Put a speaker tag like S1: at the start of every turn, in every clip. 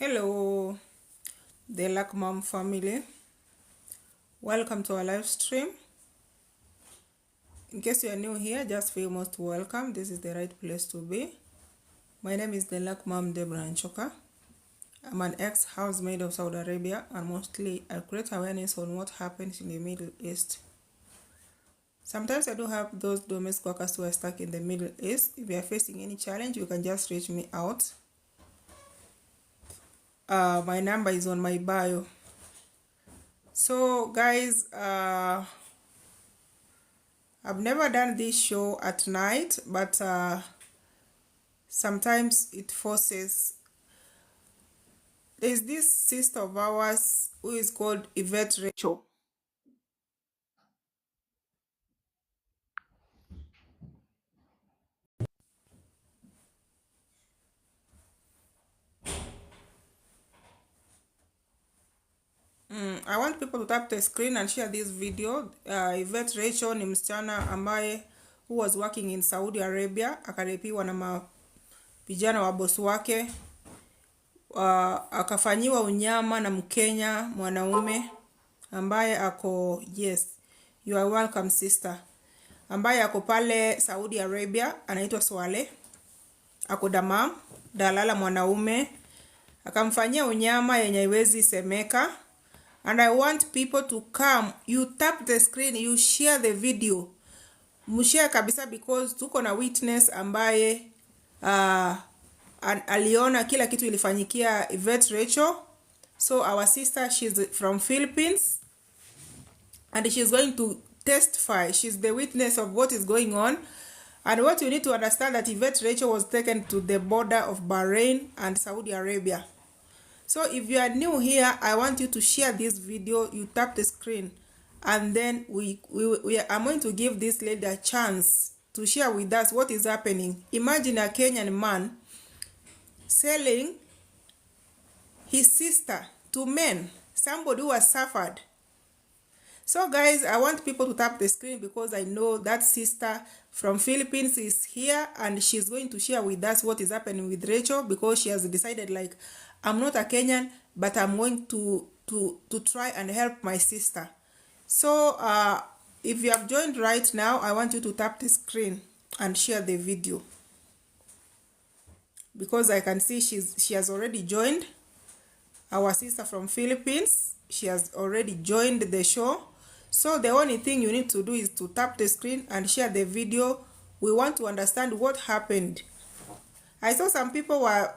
S1: Hello, the Luck Mom family. Welcome to our live stream. In case you are new here, just feel most welcome. This is the right place to be. My name is the Luck Mom Deborah Nchoka. I'm an ex-housemaid of Saudi Arabia, and mostly I create awareness on what happens in the Middle East. Sometimes I do have those domestic workers who are stuck in the Middle East. If you are facing any challenge, you can just reach me out. My number is on my bio. So guys, I've never done this show at night, but sometimes it forces. There's this sister of ours who is called Yvette Rachel. I want people to tap the screen and share this video. Yvette Rachel ni msichana ambaye who was working in Saudi Arabia, akarepiwa na vijana wa bosi wake, akafanyiwa unyama na Mkenya mwanaume ambaye ako, yes, you are welcome sister, ambaye ako pale Saudi Arabia, anaitwa Swale, ako Damam, dalala mwanaume, akamfanyia unyama yenye haiwezi semeka. And I want people to come, you tap the screen, you share the video, mshare kabisa, because tuko na witness ambaye aliona kila kitu ilifanyikia Yvette Rachel. So our sister, she's from Philippines, and she's going to testify. She's the witness of what is going on. And what you need to understand, that Yvette Rachel was taken to the border of Bahrain and Saudi Arabia. So if you are new here, I want you to share this video. You tap the screen, and then I'm going to give this lady a chance to share with us what is happening. Imagine a Kenyan man selling his sister to men, somebody who has suffered. So guys, I want people to tap the screen, because I know that sister from Philippines is here, and she's going to share with us what is happening with Rachel, because she has decided, like, I'm not a Kenyan, but I'm going to try and help my sister. So if you have joined right now, I want you to tap the screen and share the video, because I can see she has already joined. Our sister from Philippines, she has already joined the show. So the only thing you need to do is to tap the screen and share the video. We want to understand what happened. I saw some people were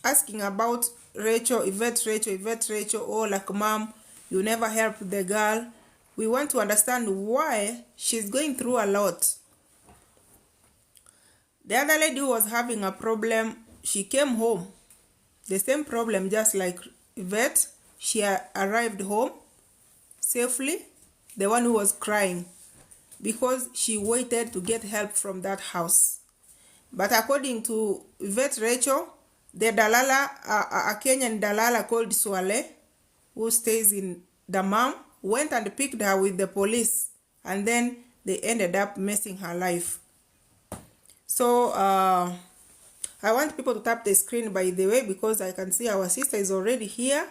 S1: asking about Rachel, Yvette Rachel, oh, like, mom, you never helped the girl. We want to understand why she's going through a lot. The other lady who was having a problem, she came home. The same problem, just like Yvette, she arrived home safely. The one who was crying, because she waited to get help from that house. But according to Yvette Rachel, the dalala, a Kenyan dalala called Swale, who stays in Damam, went and picked her with the police, and then they ended up messing her life. So I want people to tap the screen, by the way, because I can see our sister is already here.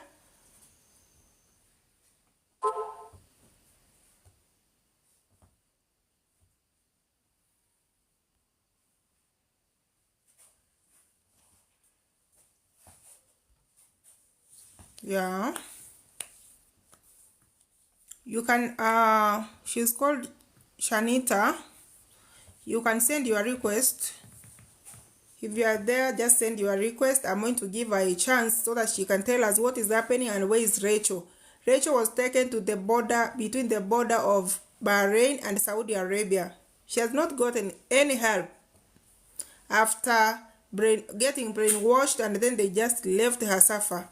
S1: Yeah, you can she's called Shanita. You can send your request. If you are there, just send your request. I'm going to give her a chance so that she can tell us what is happening and where is Rachel. Rachel was taken to the border, between the border of Bahrain and Saudi Arabia. She has not gotten any help after getting brainwashed, and then they just left her suffer.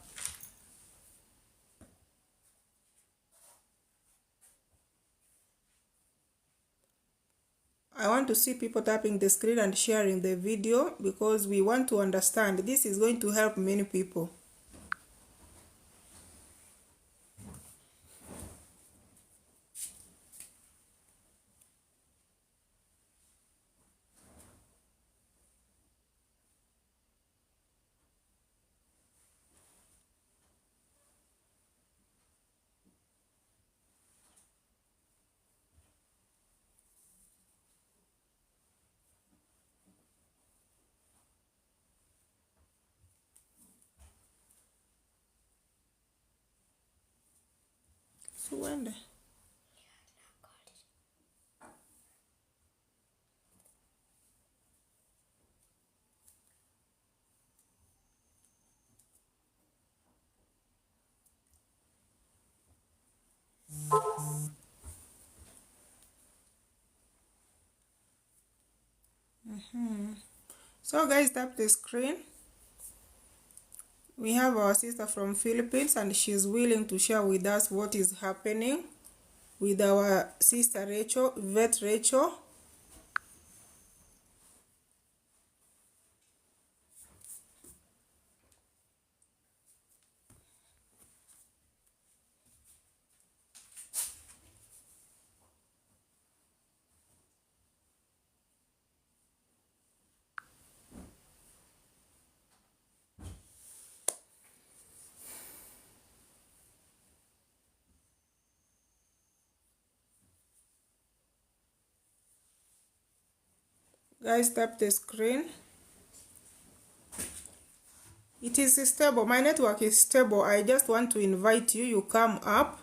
S1: I want to see people tapping the screen and sharing the video, because we want to understand. This is going to help many people. Suende. So guys, tap the screen. We have our sister from Philippines and she's willing to share with us what is happening with our sister Rachel, Yvette Rachel. Guys, tap the screen. It is stable. My network is stable. I just want to invite you. You come up.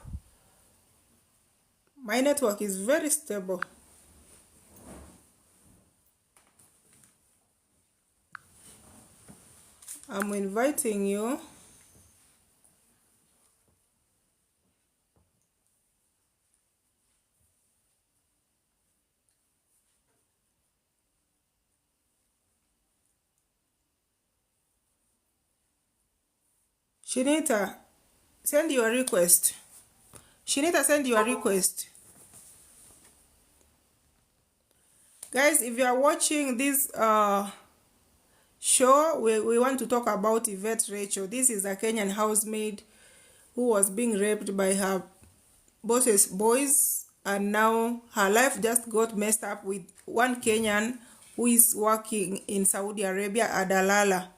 S1: My network is very stable. I'm inviting you. Shinita, send your request. Shinita, send your request. Guys, if you are watching this show, we want to talk about Yvette Rachel. This is a Kenyan housemaid who was being raped by her boss's boys, and now her life just got messed up with one Kenyan who is working in Saudi Arabia, Adalala,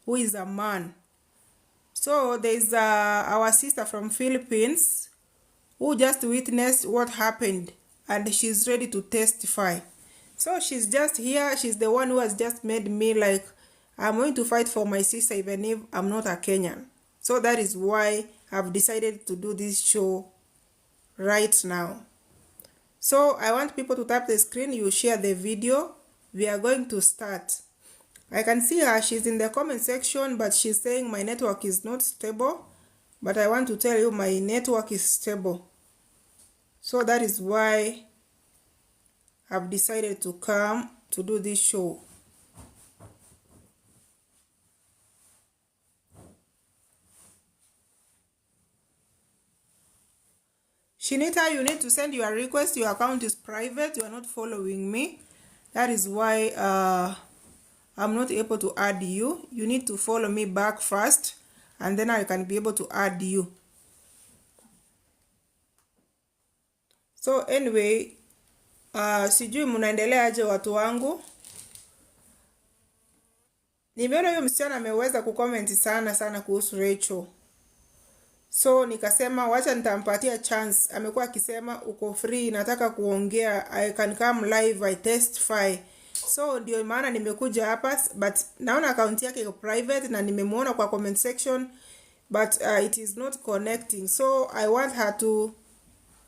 S1: who is a man. So there's our sister from Philippines who just witnessed what happened and she's ready to testify. So she's just here. She's the one who has just made me like, I'm going to fight for my sister even if I'm not a Kenyan. So that is why I've decided to do this show right now. So I want people to tap the screen, you share the video. We are going to start. I can see her, she's in the comment section, but she's saying my network is not stable. But I want to tell you my network is stable. So that is why I've decided to come to do this show. Shinita, you need to send your request. Your account is private. You are not following me. That is why I'm not able to add you. You need to follow me back first, and then I can be able to add you. So anyway, sijui mnaendelea aje watu wangu. Nimeona huyo msichana ameweza kucomment sana kuhusu Rachel. So nikasema wacha nitampatia chance. Amekuwa akisema uko free, nataka kuongea, I can come live, I testify. So ndio maana nimekuja hapa, but naona account yake iko private na nimemuona kwa comment section, but it is not connecting. So I want her to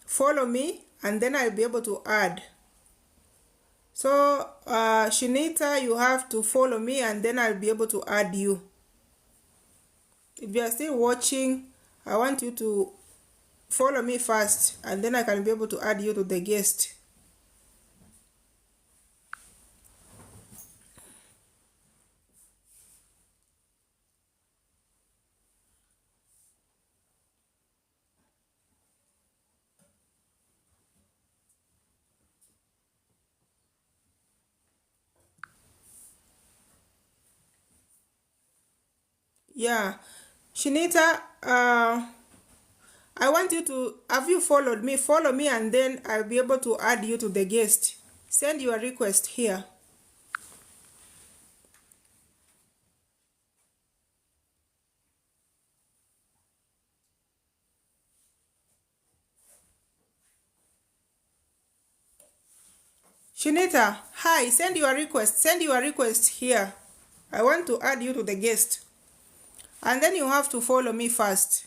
S1: follow me and then I'll be able to add. So Shinita, you have to follow me and then I'll be able to add you. If you are still watching, I want you to follow me first and then I can be able to add you to the guest. Yeah, Shinita, I want you to, have you followed me? Follow me and then I'll be able to add you to the guest. Send your request here. Shinita, hi, send your request. Send your request here. I want to add you to the guest. And then you have to follow me first.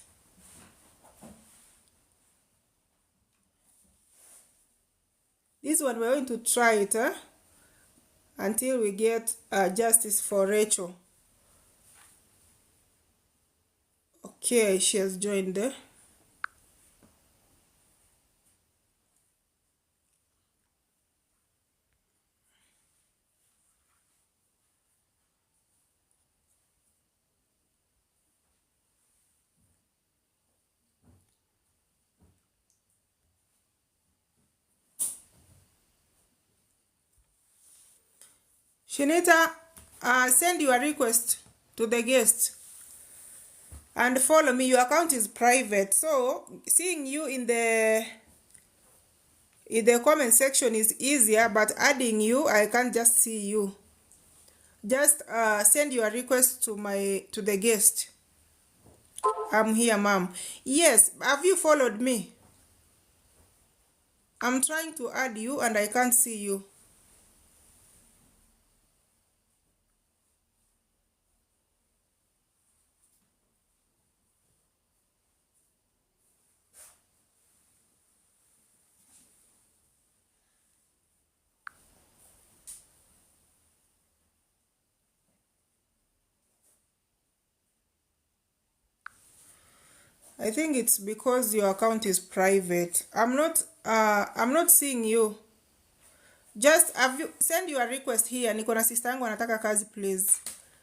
S1: This one we're going to try it until we get justice for Rachel. Okay, she has joined. Shinita, send your request to the guest and follow me. Your account is private, so seeing you in the comment section is easier, but adding you, I can't just see you. Just send your request to the guest. I'm here, ma'am. Yes, have you followed me? I'm trying to add you and I can't see you. I think it's because your account is private. I'm not seeing you. Just have you send your request here. Niko na sister yangu anataka kazi, please.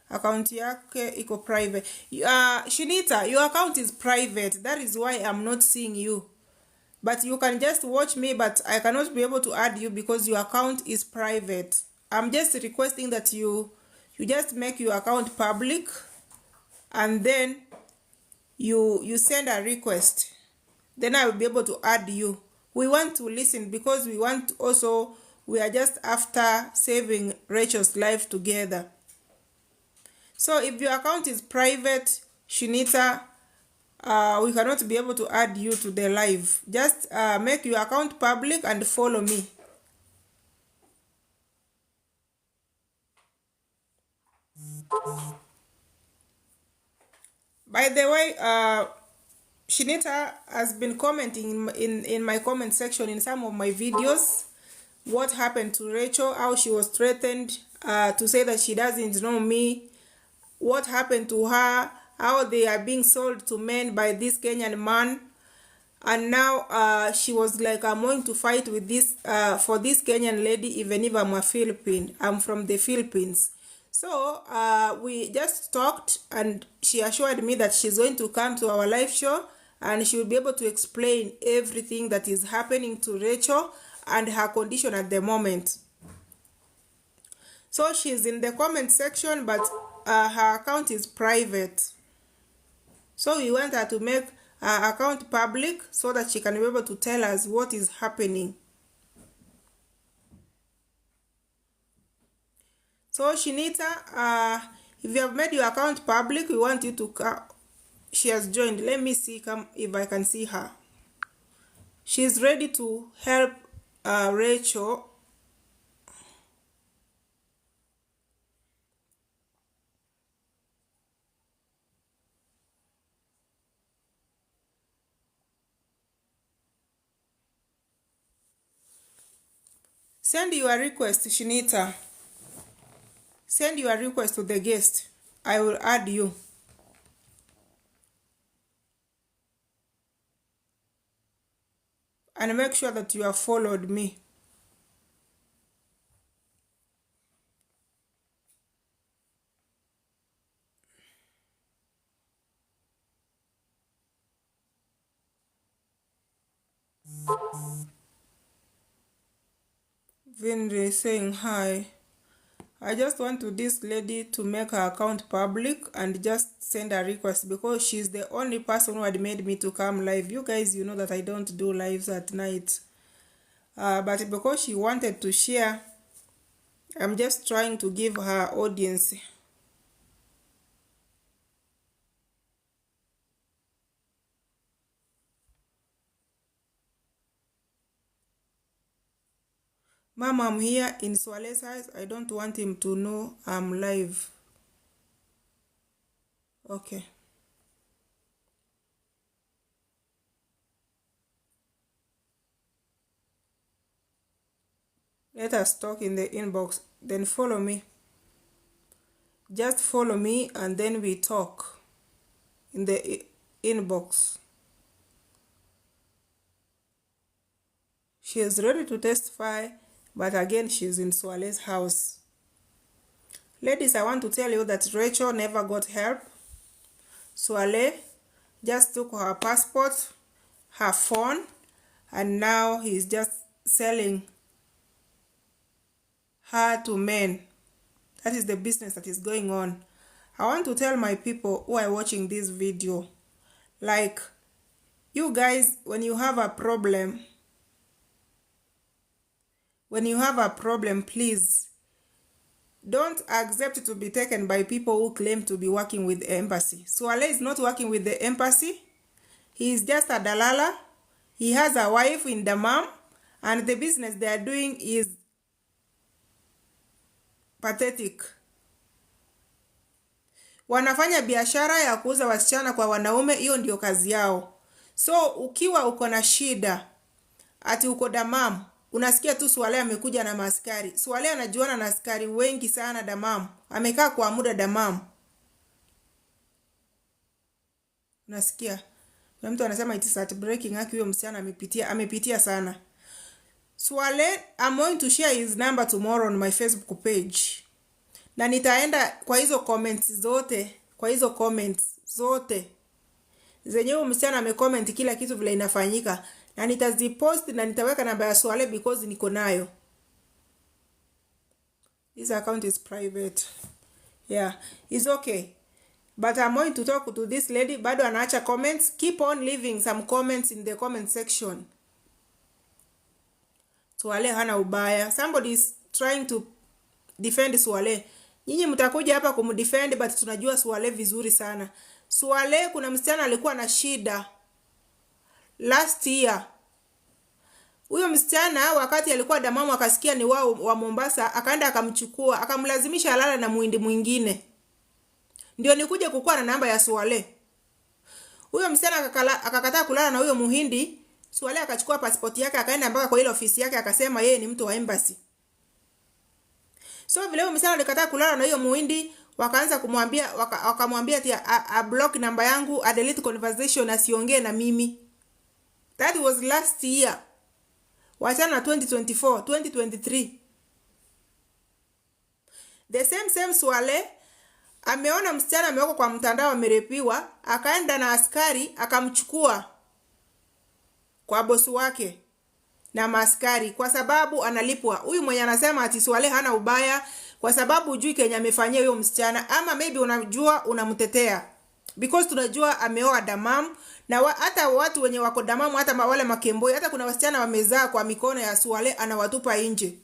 S1: Account yake iko private. Shinita, your account is private. That is why I'm not seeing you. But you can just watch me, but I cannot be able to add you because your account is private. I'm just requesting that you just make your account public and then you send a request. Then I will be able to add you. We want to listen because we are just after saving Rachel's life together. So if your account is private, Shinita, we cannot be able to add you to the live. Just make your account public and follow me. By the way, Shinita has been commenting in my comment section in some of my videos what happened to Rachel, how she was threatened to say that she doesn't know me, what happened to her, how they are being sold to men by this Kenyan man. And now she was like, I'm going to fight with this for this Kenyan lady, even if I'm a Philippine. I'm from the Philippines. So we just talked and she assured me that she's going to come to our live show and she will be able to explain everything that is happening to Rachel and her condition at the moment. So she's in the comment section, but her account is private. So we want her to make her account public so that she can be able to tell us what is happening. So Shinita, if you have made your account public, we want you to come. She has joined. Let me see if I can see her. She's ready to help Rachel. Send your request, Shinita. Send your request to the guest. I will add you. And make sure that you have followed me. Vinri saying hi. I just want this lady to make her account public and just send a request because she's the only person who had made me to come live. You guys, you know that I don't do lives at night. But because she wanted to share, I'm just trying to give her audience. Mom, I'm here in Swale's house. I don't want him to know I'm live. Okay. Let us talk in the inbox. Then follow me. Just follow me and then we talk in the inbox. She is ready to testify, but again, she is in Swale's house. Ladies, I want to tell you that Rachel never got help. Swale just took her passport, her phone, and now he's just selling her to men. That is the business that is going on. I want to tell my people who are watching this video, like, you guys, when you have a problem, please don't accept to be taken by people who claim to be working with the embassy. Swale is not working with the embassy. He is just a dalala. He has a wife in Dammam, and the business they are doing is pathetic. Wanafanya biashara ya kuuza wasichana kwa wanaume, hiyo ndio kazi yao. So ukiwa uko na shida, ati uko Dammam, unasikia tu Swale amekuja na maaskari. Swale anajuana na askari wengi sana Dammam. Amekaa kwa muda Dammam. Unasikia? Na mtu anasema it is heartbreaking, haki huyo msichana amepitia sana. Swale, I'm going to share his number tomorrow on my Facebook page. Na nitaenda kwa hizo comments zote. Zenye huyo msichana amecomment kila kitu vile inafanyika. Na nitazipost na nitaweka namba ya Swale because niko nayo. This account is private. Yeah, it's okay. But I'm going to talk to this lady. Bado anaacha comments. Keep on leaving some comments in the comment section. Swale hana ubaya. Somebody is trying to defend Swale. Nyinyi mtakuja hapa kumdefend, but tunajua Swale vizuri sana. Swale, kuna msichana alikuwa na shida last year. Huyo msichana wakati alikuwa Dammam akasikia ni wao wa Mombasa, akaenda akamchukua, akamlazimisha alala na muhindi mwingine. Ndio nikuje kukua na namba ya Swale. Huyo msichana akakataa kulala na huyo muhindi. Swale akachukua passport yake akaenda mpaka kwa ile ofisi yake akasema yeye ni mtu wa embassy. So vile huyo msichana alikataa kulala na huyo muhindi, wakaanza kumwambia wakamwambia ati a block namba yangu, a delete conversation, asiongee na mimi. That was last year. Wachana 2024, 2023. The same Swale ameona msichana amewekwa kwa mtandao amerepiwa, akaenda na askari akamchukua kwa bosi wake na maaskari kwa sababu analipwa. Huyu mwenye anasema ati Swale hana ubaya kwa sababu hujui Kenya amefanyia huyo msichana, ama maybe unajua unamtetea because tunajua ameoa Dammam. Na hata watu wenye wako Dammam, hata wale makemboi, hata kuna wasichana wamezaa kwa mikono ya Swale anawatupa nje.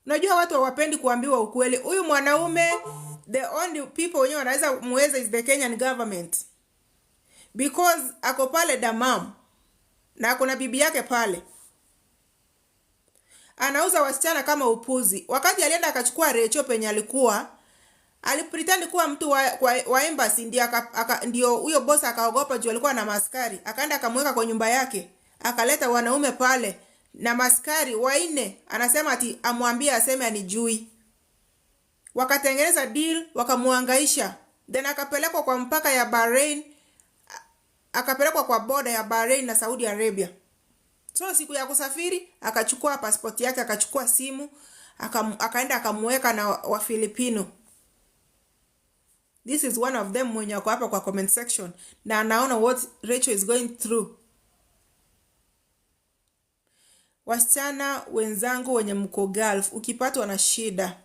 S1: Unajua watu hawapendi kuambiwa ukweli. Huyu mwanaume, the only people wenye wanaweza muweza is the Kenyan government. Because ako pale Dammam na kuna bibi yake pale. Anauza wasichana kama upuzi. Wakati alienda akachukua Rachel penye alikuwa, alipretend kuwa mtu wa embassy, ndio huyo boss akaogopa juu alikuwa na maskari. Akaenda akamweka kwa nyumba yake. Akaleta wanaume pale na maskari waine, anasema ati amwambie aseme anijui. Wakatengeneza deal, wakamuangaisha. Then akapelekwa kwa mpaka ya Bahrain, akapelekwa kwa border ya Bahrain na Saudi Arabia. So siku ya kusafiri akachukua passport yake, akachukua simu, akaenda akamweka na wa Filipino. This is one of them mwenye ako hapa kwa comment section na anaona what Rachel is going through. Wasichana wenzangu wenye mko Gulf, ukipatwa na shida,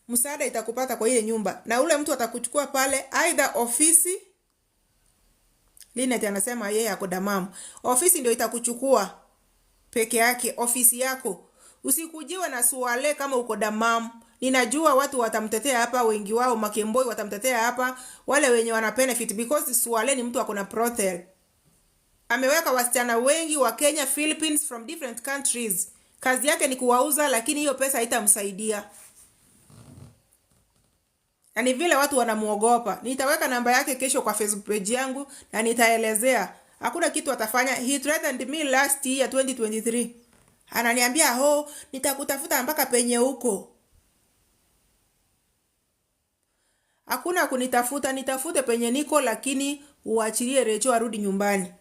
S1: msaada itakupata kwa ile nyumba na ule mtu atakuchukua pale either ofisi. Linet anasema yeye ako Dammam. Ofisi ndio itakuchukua peke yake, ofisi yako. Usikujiwe na Swale kama uko Dammam. Ninajua watu watamtetea hapa, wengi wao makemboi watamtetea hapa, wale wenye wana benefit because Swale ni mtu akona brothel. Ameweka wasichana wengi wa Kenya, Philippines, from different countries. Kazi yake ni kuwauza, lakini hiyo pesa haitamsaidia. Na ni vile watu wanamuogopa. Nitaweka namba yake kesho kwa Facebook page yangu na nitaelezea Hakuna kitu atafanya. He threatened me last year 2023. Ananiambia nitakutafuta mpaka penye huko. Hakuna kunitafuta, nitafute penye niko, lakini uachilie Rachel arudi nyumbani.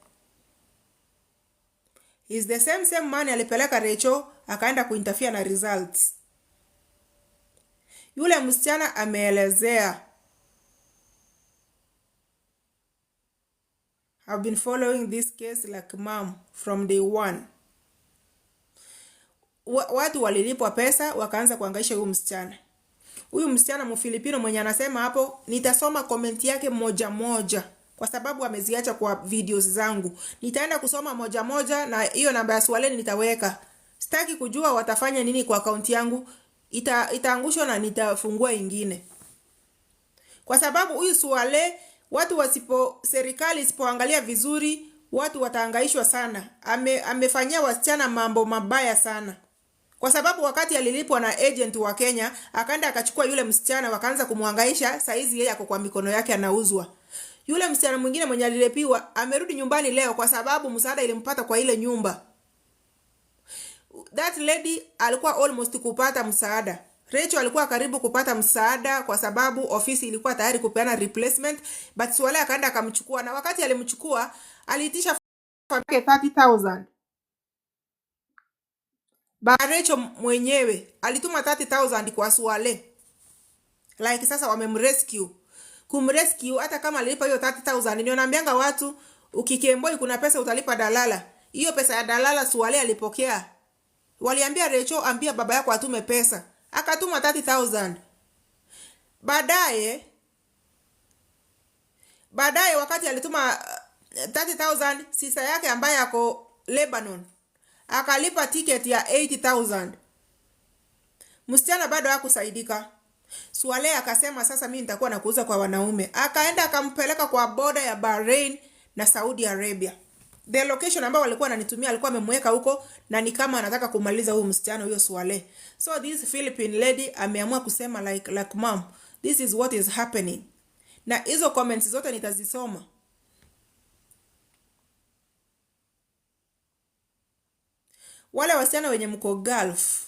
S1: Is the same man alipeleka Rachel akaenda kuinterfere na results. Yule msichana ameelezea, I've been following this case like mom from day one. Watu walilipwa pesa wakaanza kuangaisha huyu msichana. Huyu msichana Mfilipino mwenye anasema hapo, nitasoma comment yake moja moja kwa sababu ameziacha kwa videos zangu. Nitaenda kusoma moja moja na hiyo namba ya Swaleh nitaweka. Sitaki kujua watafanya nini kwa account yangu. Itaangushwa na nitafungua ingine. Kwa sababu huyu Swaleh, serikali isipoangalia vizuri, watu wataangaishwa sana. Amefanyia wasichana mambo mabaya sana. Kwa sababu wakati alilipwa na agent wa Kenya, akaenda akachukua yule msichana wakaanza kumhangaisha, saizi yeye ako kwa mikono yake anauzwa. Yule msichana mwingine mwenye alilepiwa amerudi nyumbani leo kwa sababu msaada ilimpata kwa ile nyumba. That lady alikuwa almost kupata msaada. Rachel alikuwa karibu kupata msaada kwa sababu ofisi ilikuwa tayari kupeana replacement, but Swaleh akaenda akamchukua, na wakati alimchukua aliitisha 30,000. Rachel mwenyewe alituma 30,000 kwa Swaleh. Like sasa wamemrescue. Kumrescue hata kama alilipa hiyo 30,000, ndio naambianga watu ukikemboi kuna pesa utalipa dalala. Hiyo pesa ya dalala Swaleh alipokea. Waliambia Rachel ambia baba yako atume pesa. Akatuma 30,000. Baadaye wakati alituma 30,000, sisa yake ambaye ako Lebanon akalipa ticket ya 80,000. Msichana bado hakusaidika. Swaleh akasema sasa mimi nitakuwa nakuuza kwa wanaume. Akaenda akampeleka kwa border ya Bahrain na Saudi Arabia. The location ambayo walikuwa ananitumia alikuwa amemweka huko, na ni kama anataka kumaliza huyu msichana huyo Swaleh. So this Philippine lady ameamua kusema like mom, this is what is happening. Na hizo comments zote nitazisoma. Wale wasichana wenye mko Gulf,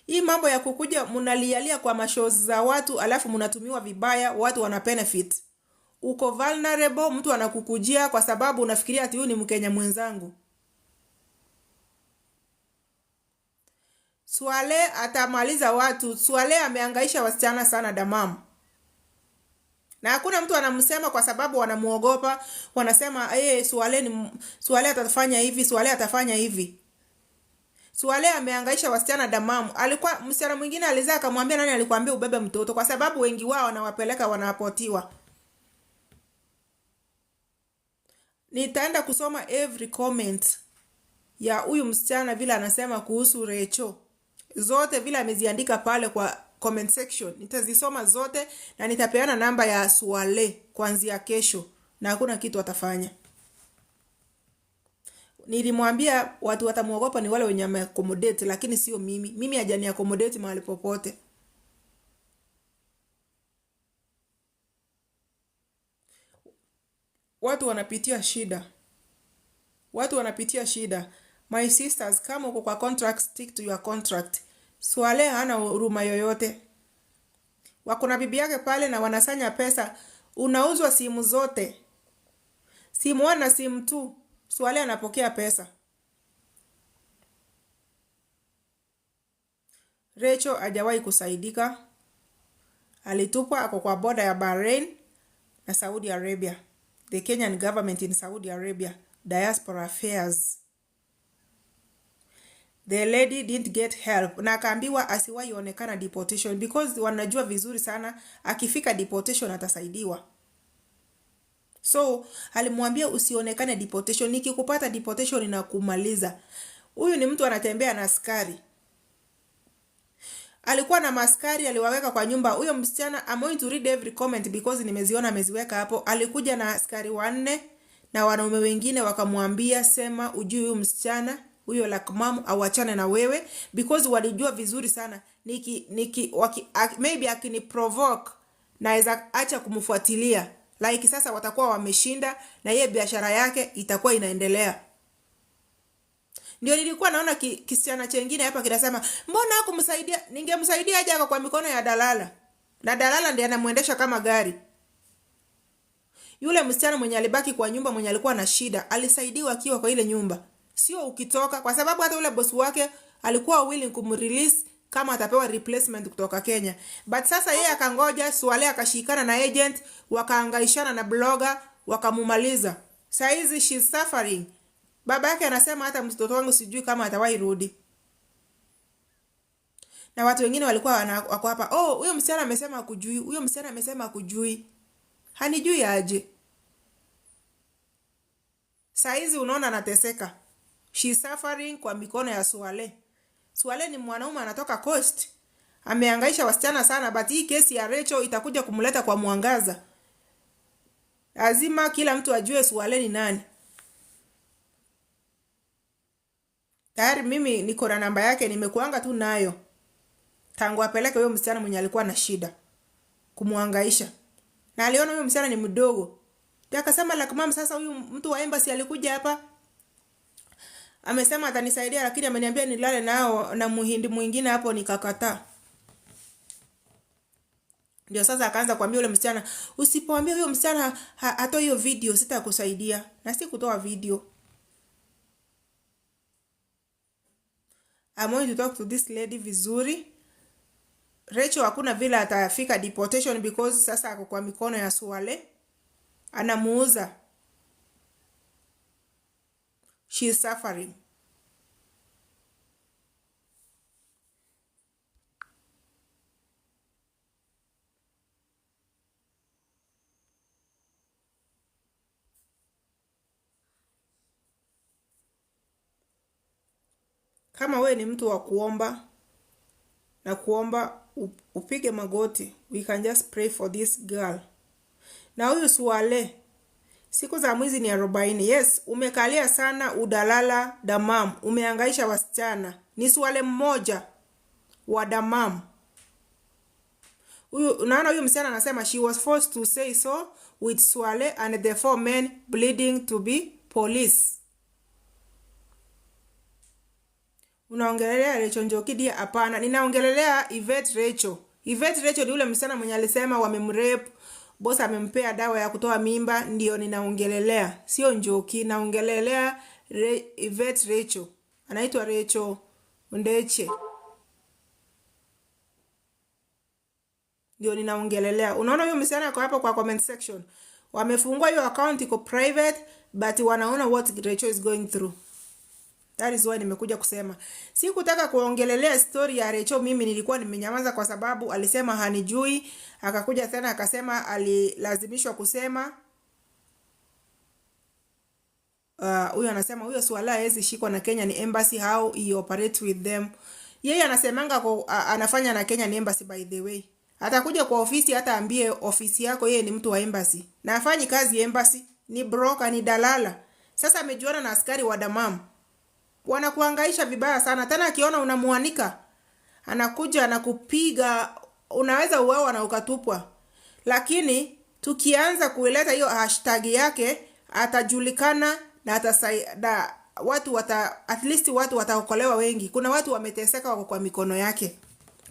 S1: hii mambo ya kukuja mnalialia kwa mashows za watu alafu mnatumiwa vibaya, watu wana benefit. Uko vulnerable, mtu anakukujia kwa sababu unafikiria ati huyu ni Mkenya mwenzangu. Swaleh atamaliza watu. Swaleh amehangaisha wasichana sana damam. Na hakuna mtu anamsema kwa sababu wanamuogopa, wanasema Swaleh atafanya hivi, Swaleh atafanya hivi. Swaleh amehangaisha wasichana damam. Alikuwa msichana mwingine alizaa akamwambia nani alikwambia ubebe mtoto, kwa sababu wengi wao wanawapeleka wanapotiwa. Nitaenda kusoma every comment ya huyu msichana vile anasema kuhusu Rachel. Zote vile ameziandika pale kwa comment section. Nitazisoma zote na nitapeana namba ya Swaleh kuanzia kesho, na hakuna kitu atafanya. Nilimwambia watu watamuogopa ni wale wenye accommodate, lakini sio mimi. Mimi hajani accommodate mahali popote. Watu wanapitia shida. My sisters, kama uko kwa contract, stick to your contract. Swaleh hana huruma yoyote. Wako na bibi yake pale na wanasanya pesa. Unauzwa simu zote. Simu 1 na simu 2. Swaleh anapokea pesa. Rachel hajawahi kusaidika. Alitupwa, ako kwa border ya Bahrain na Saudi Arabia. The Kenyan government in Saudi Arabia, diaspora affairs. The lady didn't get help. Na akaambiwa asiwahi onekana deportation because wanajua vizuri sana akifika deportation atasaidiwa. So alimwambia usionekane deportation, nikikupata deportation inakumaliza. Huyu ni mtu anatembea na askari. Alikuwa na maskari, aliwaweka kwa nyumba. Huyo msichana, I'm going to read every comment because nimeziona ameziweka hapo. Alikuja na askari 4 na wanaume wengine wakamwambia sema ujui huyo msichana, huyo lakmam awachane na wewe, because walijua vizuri sana maybe akini provoke naweza acha kumfuatilia. Like sasa watakuwa wameshinda na yeye biashara yake itakuwa inaendelea. Ndio nilikuwa naona kisichana chengine hapa kinasema, mbona hakumsaidia? Ningemsaidia aje kwa mikono ya dalala. Na dalala ndiye anamuendesha kama gari. Yule msichana mwenye alibaki kwa nyumba, mwenye alikuwa na shida, alisaidiwa akiwa kwa ile nyumba. Sio ukitoka, kwa sababu hata yule boss wake alikuwa willing kumrelease kama atapewa replacement kutoka Kenya. But sasa yeye akangoja, Swale akashikana na agent, wakaangaishana na blogger, wakamumaliza. Saizi she's suffering. Baba yake anasema hata mtoto wangu sijui kama atawahi rudi. Na watu wengine walikuwa wako hapa, oh, huyo msichana amesema hakujui, huyo msichana amesema hakujui. Hanijui aje. Saizi unaona anateseka. She's suffering kwa mikono ya Swale. Swale ni mwanaume anatoka Coast. Amehangaisha wasichana sana, but hii kesi ya Rachel itakuja kumleta kwa mwangaza. Lazima kila mtu ajue Swale ni nani. Tayari mimi niko na namba yake, nimekuanga tu nayo. Tangu apeleke huyo msichana mwenye alikuwa na shida kumuhangaisha. Na aliona huyo msichana ni mdogo. Ndio akasema like mama, sasa huyu mtu wa embassy alikuja hapa. Amesema atanisaidia, lakini ameniambia nilale nao na muhindi mwingine hapo, nikakataa. Ndio sasa akaanza kuambia yule msichana, usipoambia huyo msichana atoe hiyo video sitakusaidia. Na si kutoa video. I'm going to talk to this lady vizuri. Rachel hakuna vile atafika deportation because sasa ako kwa mikono ya Swale. Anamuuza. She is suffering. Kama we ni mtu wa kuomba na kuomba upige magoti, we can just pray for this girl. Na huyu Swale, siku za mwizi ni 40. Yes, umekalia sana udalala Damam. Umehangaisha wasichana. Ni Swale mmoja wa Damam. Unaona huyu msichana anasema she was forced to say so with Swale and the 4 men bleeding to be police. Unaongelelea Rachel Njoki? Hapana, ninaongelelea Yvette Rachel. Yvette Rachel ni yule msichana mwenye alisema wamemrape, boss amempea dawa ya kutoa mimba, ndio ninaongelelea. Sio Njoki, naongelelea Yvette Rachel. Anaitwa Rachel Ndeche. Ndio ninaongelelea. Unaona huyo msichana yuko hapo kwa comment section. Wamefungua hiyo account iko private, but wanaona what Rachel is going through. That is why nimekuja kusema. Sikutaka kuongelelea story ya Rachel, mimi nilikuwa nimenyamaza kwa sababu alisema hanijui, akakuja tena akasema alilazimishwa kusema. Huyo anasema huyo Swala hawezi shikwa na Kenya ni embassy, how he operate with them. Yeye anasemanga anafanya na Kenya ni embassy by the way. Atakuja kwa ofisi hata ambie ofisi yako yeye ni mtu wa embassy. Na afanyi kazi embassy, ni broker, ni dalala. Sasa amejuana na askari wa Damam. Wanakuhangaisha vibaya sana. Tena akiona unamuanika, anakuja anakupiga, unaweza uawa na ukatupwa. Lakini tukianza kueleta hiyo hashtag yake, atajulikana na watu at least watu wataokolewa wengi. Kuna watu wameteseka wako kwa mikono yake.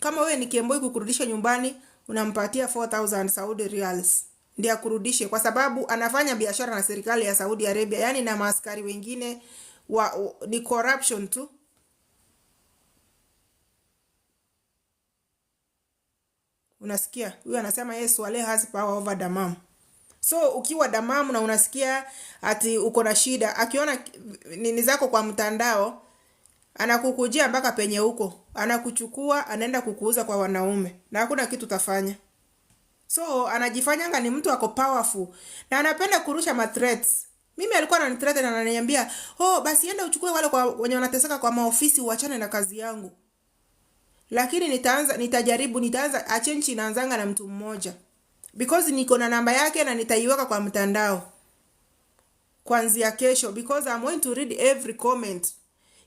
S1: Kama wewe ni Kemboi kukurudisha nyumbani, unampatia 4000 Saudi Riyals. Ndio akurudishe kwa sababu anafanya biashara na serikali ya Saudi Arabia, yani na maaskari wengine ni corruption tu. Unasikia? Huyu anasema yes, Swale has power over Damam. So ukiwa Damam na unasikia ati uko na shida, akiona nini zako kwa mtandao, anakukujia mpaka penye huko. Anakuchukua, anaenda kukuuza kwa wanaume. Na hakuna kitu tafanya. So anajifanyanga ni mtu ako powerful. Na anapenda kurusha threats. Mimi alikuwa ananithreaten na ananiambia, "Oh, basi enda uchukue wale kwa wenye wanateseka kwa maofisi uachane na kazi yangu." Lakini nitaanza achange inaanzanga na mtu mmoja. Because niko na namba yake na nitaiweka kwa mtandao. Kuanzia kesho because I'm going to read every comment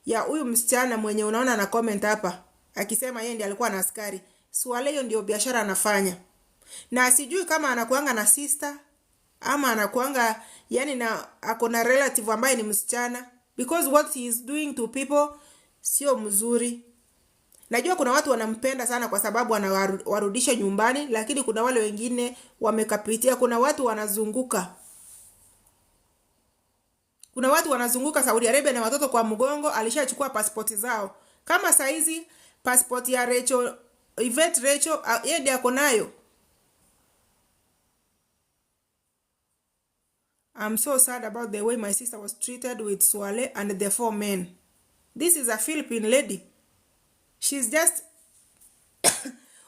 S1: ya huyu msichana mwenye unaona na comment hapa akisema yeye ndiye alikuwa na askari. Swale hiyo ndio biashara anafanya. Na sijui kama anakuanga na sister ama anakuanga yani na akona relative ambaye ni msichana, because what he is doing to people sio mzuri. Najua kuna watu wanampenda sana kwa sababu anawarudisha nyumbani, lakini kuna wale wengine wamekapitia. Kuna watu wanazunguka Saudi Arabia na watoto kwa mgongo. Alishachukua pasipoti zao. Kama saizi pasipoti ya Yvette Rachel yeye ndiye ako nayo. I'm so sad about the way my sister was treated with Swale and the 4 men. This is a Philippine lady. She's just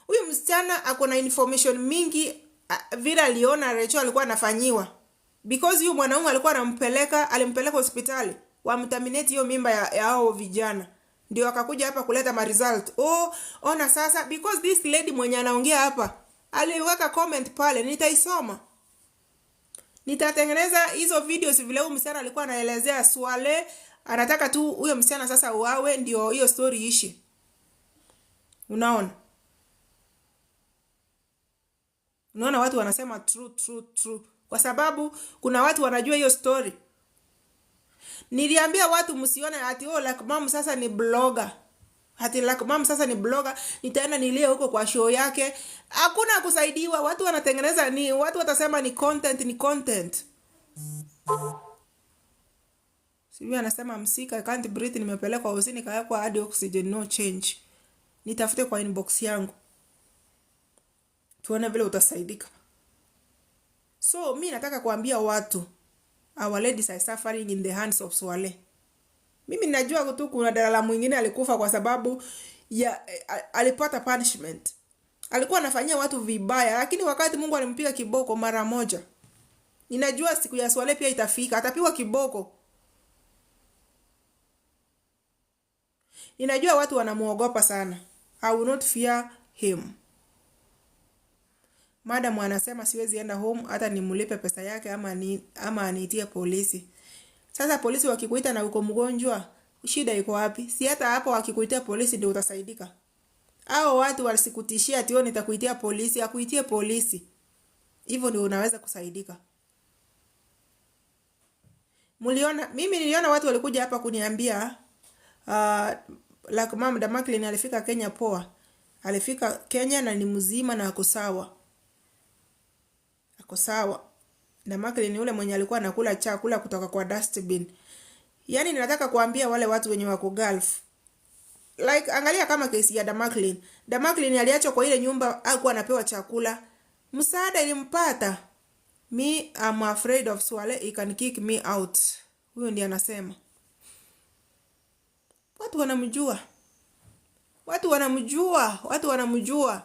S1: huyu msichana akona information mingi vile aliona Rachel alikuwa anafanyiwa, because huyu mwanaume alikuwa alimpeleka hospitali wamterminate hiyo mimba ya hao vijana, ndio akakuja hapa kuleta ma result. Ona sasa, because this lady mwenye anaongea hapa aliweka comment pale, nitaisoma, nitatengeneza hizo videos vile huyu msichana alikuwa anaelezea Swale anataka tu huyo msichana sasa uawe ndio hiyo story ishi. Unaona watu wanasema true kwa sababu kuna watu wanajua hiyo story. Niliambia watu msione ati like mom sasa ni blogger. Like mom sasa ni blogger, nitaenda nilie huko kwa show yake. Hakuna kusaidiwa. Watu wanatengeneza watu watasema ni content. Sivyo anasema msika can't breathe, nimepelekwa hosini kawekwa hadi oxygen no change. Nitafute kwa inbox yangu, tuone vile utasaidika. So mimi nataka kuambia watu, our ladies are suffering in the hands of Swale. Mimi najua tu kuna dalala mwingine alikufa kwa sababu ya alipata punishment. Alikuwa anafanyia watu vibaya, lakini wakati Mungu alimpiga kiboko mara moja. Ninajua siku ya Swale pia itafika, atapigwa kiboko. Ninajua watu wanamuogopa sana. I will not fear him. Madam anasema siwezi enda home hata nimulipe pesa yake ama aniitie polisi. Sasa polisi wakikuita na uko mgonjwa, shida iko wapi? Si hata hapo wakikuitia polisi ndio utasaidika. Hao watu wasikutishia ati nitakuitia polisi, akuitie polisi. Hivyo ndio unaweza kusaidika. Mimi niliona watu walikuja hapa kuniambia like mama Damakline alifika Kenya poa. Alifika Kenya na ni mzima na ako sawa. Ako sawa. Damakline yule mwenye alikuwa anakula chakula kutoka kwa dustbin. Yaani ninataka kuambia wale watu wenye wako Gulf. Like angalia kama kesi ya Damakline. Damakline aliachwa kwa ile nyumba hakuwa anapewa chakula. Msaada ilimpata. Me I'm afraid of Swale, he can kick me out. Huyo ndiye anasema. Watu wanamjua.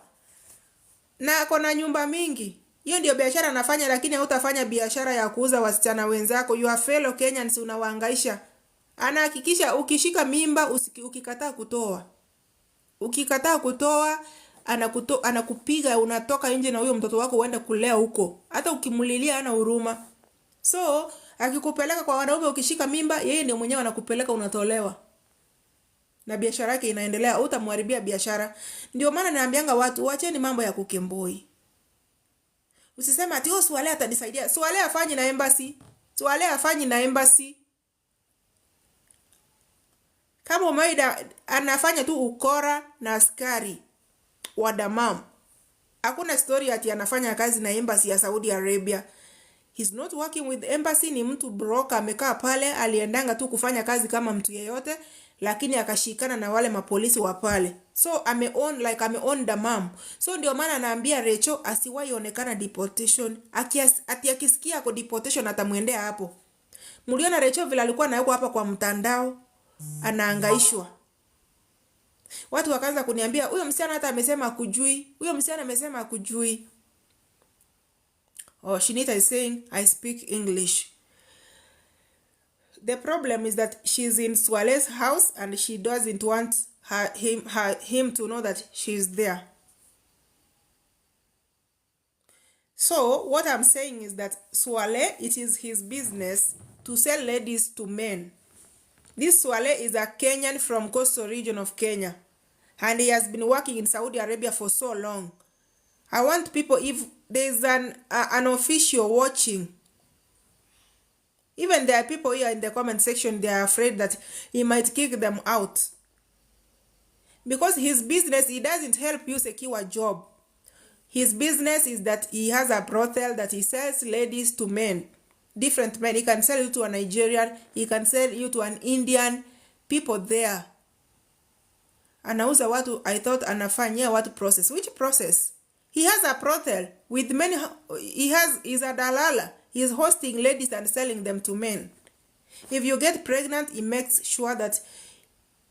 S1: Na kuna nyumba mingi. Hiyo ndio biashara anafanya, lakini hautafanya biashara ya kuuza wasichana wenzako. Your fellow Kenyans unawahangaisha. Anahakikisha ukishika mimba ukikataa kutoa. Anakupiga unatoka nje na huyo mtoto wako uende kulea huko. Hata ukimlilia hana huruma. So, akikupeleka kwa wanaume ukishika mimba, yeye ndio mwenyewe anakupeleka unatolewa. Na biashara yake inaendelea, utamharibia biashara. Ndio maana naambianga watu waacheni mambo ya kukemboi. Usisema ati Swale atanisaidia. Swale afanye na embassy. Kama Umaida anafanya tu ukora na askari wa Damam. Hakuna story ati anafanya kazi na embassy ya Saudi Arabia. He's not working with embassy, ni mtu broker amekaa pale, aliendanga tu kufanya kazi kama mtu yeyote, lakini akashikana na wale mapolisi wa pale. So ameown Damam. So ndio maana naambia Rachel asiwahi onekana deportation. Akisikia kwa deportation atamuendea hapo. Mliona Rachel vile alikuwa anawekwa hapa kwa mtandao, anahangaishwa. Watu wakaanza kuniambia huyo msichana hata amesema hakujui. Oh, Shinita is saying, I speak English. The problem is that she's in Swale's house and she doesn't want him to know that she's there. So, what I'm saying is that Swale, it is his business to sell ladies to men. This Swale is a Kenyan from coastal region of Kenya. And he has been working in Saudi Arabia for so long. I want people, if there's an official watching, Even there are people here in the comment section, they are afraid that he might kick them out. Because his business, he doesn't help you secure a job. His business is that he has a brothel that he sells ladies to men. Different men. He can sell you to a Nigerian. He can sell you to an Indian. People there. Anauza watu, I thought anafanyia watu process. Which process? He has a brothel with many. He's a dalala. He's hosting ladies and selling them to men. If you get pregnant, he makes sure that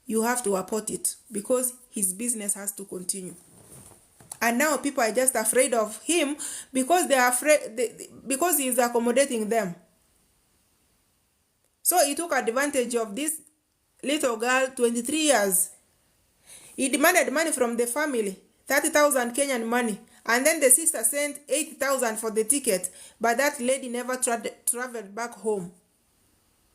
S1: you have to report it because his business has to continue. And now people are just afraid of him because they are afraid because he is accommodating them. So he took advantage of this little girl, 23 years. He demanded money from the family, 30,000 Kenyan money. And then the sister sent 80,000 for the ticket. But that lady never traveled back home.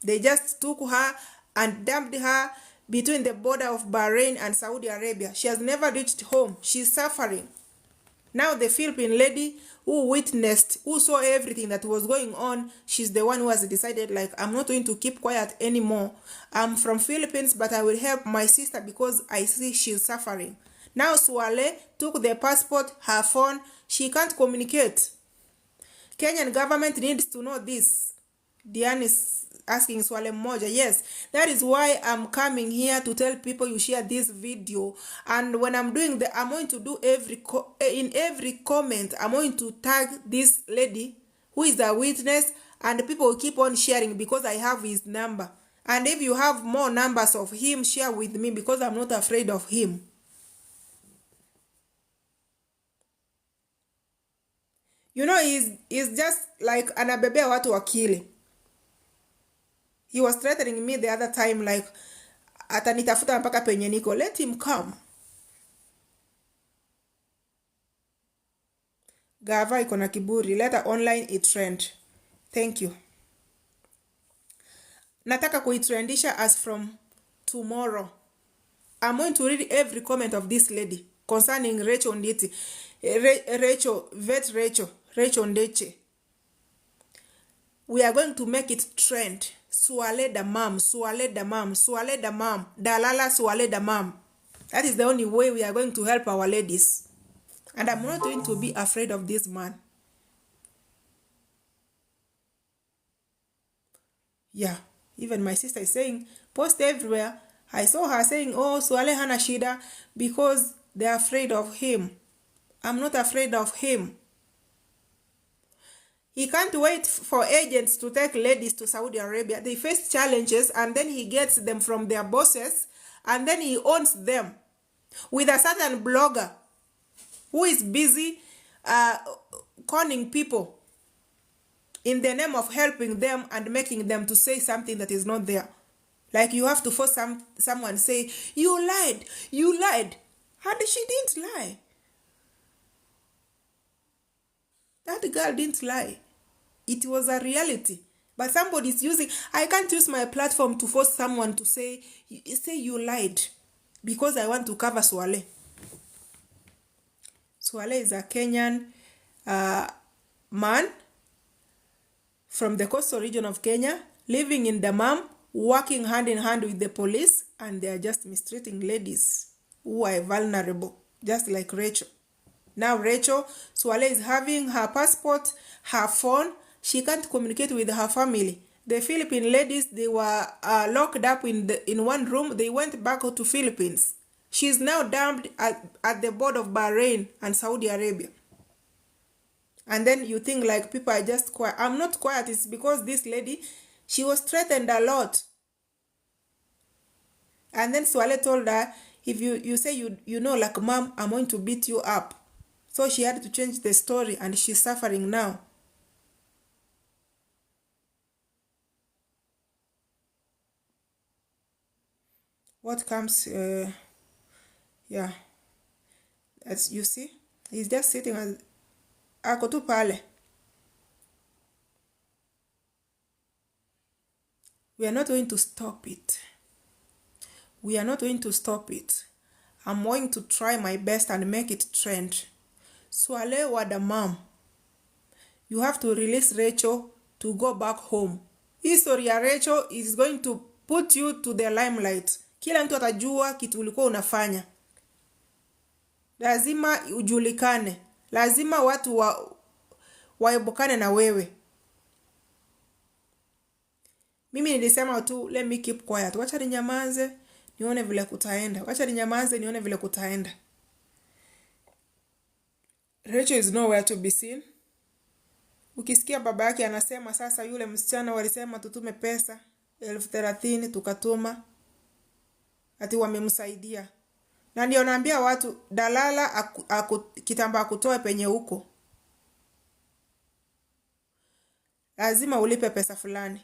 S1: They just took her and dumped her between the border of Bahrain and Saudi Arabia. She has never reached home. She's suffering. Now the Philippine lady who witnessed, who saw everything that was going on, she's the one who has decided, like, I'm not going to keep quiet anymore. I'm from Philippines, but I will help my sister because I see she's suffering. Now Swale took the passport, her phone. She can't communicate. Kenyan government needs to know this. Diane is asking Swale Moja. Yes, that is why I'm coming here to tell people you share this video. And when I'm doing the, I'm going to do in every comment, I'm going to tag this lady who is a witness, and people will keep on sharing because I have his number. And if you have more numbers of him, share with me because I'm not afraid of him. You know, he's just like anabebea watu wakili. He was threatening me the other time, like, atanitafuta mpaka penye niko. Let him come. Gava iko na kiburi. Let her online it trend. Thank you. Nataka kuitrendisha as from tomorrow. I'm going to read every comment of this lady concerning Rachel Nditi. Rachel Ndeche. We are going to make it trend. Swale the mom, swale the mom, swale the mom, dalala swale the mom. That is the only way we are going to help our ladies. And I'm not going to be afraid of this man. Yeah, even my sister is saying, post everywhere. I saw her saying, oh, Swale hana shida because they're afraid of him. I'm not afraid of him. He can't wait for agents to take ladies to Saudi Arabia. They face challenges and then he gets them from their bosses and then he owns them with a certain blogger who is busy conning people in the name of helping them and making them to say something that is not there. Like you have to force someone say, you lied. And she didn't lie. That girl didn't lie. It was a reality. But somebody's using, I can't use my platform to force someone to say you lied because I want to cover Swale. Swale is a Kenyan man from the coastal region of Kenya, living in Dammam, working hand in hand with the police, and they are just mistreating ladies who are vulnerable, just like Rachel. Now Rachel, Swale is having her passport, her phone. She can't communicate with her family. The Philippine ladies, they were locked up in one room. They went back to Philippines. She's now dumped at the border of Bahrain and Saudi Arabia. And then you think like people are just quiet. I'm not quiet. It's because this lady, she was threatened a lot. And then Swale told her, if you say you know, like, mom, I'm going to beat you up. So she had to change the story and she's suffering now. What comes, yeah. As you see, he's just sitting as ako tu pale. We are not going to stop it. We are not going to stop it. I'm going to try my best and make it trend. Swale wa the mom. You have to release Rachel to go back home. History ya Rachel is going to put you to the limelight. Kila mtu atajua kitu ulikuwa unafanya. Lazima ujulikane. Lazima watu waebukane na wewe. Mimi nilisema tu let me keep quiet. Wacha ninyamaze nione vile kutaenda. Wacha ninyamaze nione vile kutaenda. Rachel is nowhere to be seen. Ukisikia baba yake anasema sasa yule msichana walisema tutume pesa 30,000 tukatuma. Ati wamemsaidia. Na ndio naambia watu dalala kitamba akutoe penye huko. Lazima ulipe pesa fulani.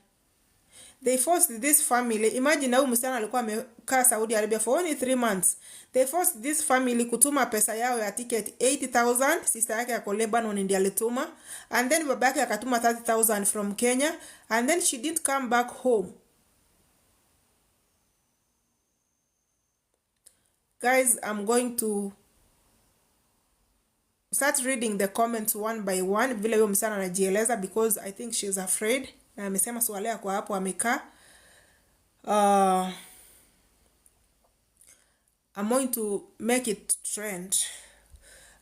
S1: They forced this family. Imagine huyu msichana alikuwa amekaa Saudi Arabia for only 3 months. They forced this family kutuma pesa yao ya ticket 80,000. Sister yake yako Lebanon ndiye alituma. And then baba yake akatuma 30,000 from Kenya. And then she didn't come back home. Guys, I'm going to start reading the comments one by one. Vile huyo msichana anajieleza because I think she's afraid. Na amesema swali yako hapo amekaa. I'm going to make it trend.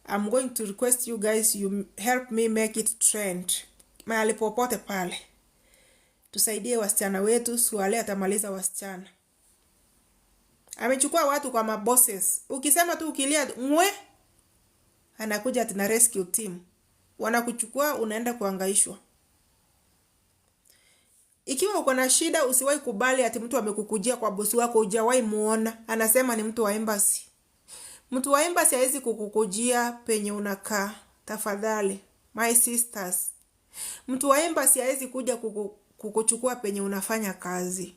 S1: I'm going to request you guys you help me make it trend. Mahali popote pale. Tusaidie wasichana wetu, Swale atamaliza wasichana. Amechukua watu kwa mabosses. Ukisema tu ukilia mwe anakuja tena rescue team. Wanakuchukua unaenda kuhangaishwa. Ikiwa uko na shida usiwahi kubali ati mtu amekukujia kwa bosi wako hujawahi muona. Anasema ni mtu wa embassy. Mtu wa embassy hawezi kukukujia penye unakaa. Tafadhali, my sisters. Mtu wa embassy hawezi kuja kukuchukua penye unafanya kazi.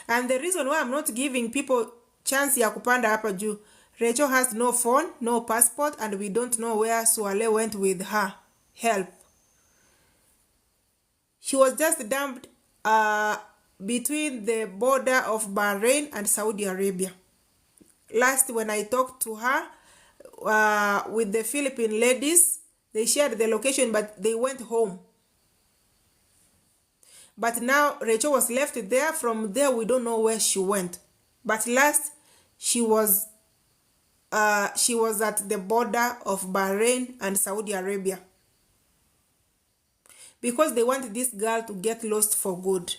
S1: And the reason why I'm not giving people chance ya kupanda hapa juu. Rachel has no phone, no passport, and we don't know where Swale went with her help. She was just dumped between the border of Bahrain and Saudi Arabia. Last when I talked to her with the Philippine ladies, they shared the location but they went home. But now Rachel was left there. From there we don't know where she went. But last she was at the border of Bahrain and Saudi Arabia. Because they want this girl to get lost for good.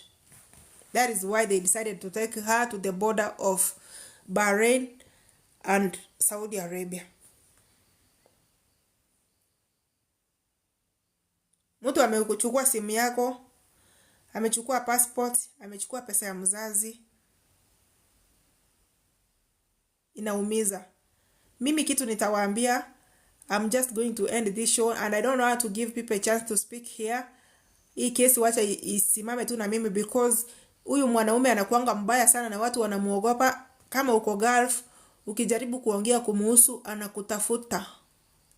S1: That is why they decided to take her to the border of Bahrain and Saudi Arabia. Mtu amekuchukua simu yako, amechukua passport, amechukua pesa ya mzazi. Inaumiza. Mimi kitu nitawaambia, I'm just going to end this show and I don't know how to give people a chance to speak here. Hii kesi wacha isimame tu na mimi because huyu mwanaume anakuanga mbaya sana na watu wanamuogopa. Kama uko Gulf, ukijaribu kuongea kumuhusu anakutafuta.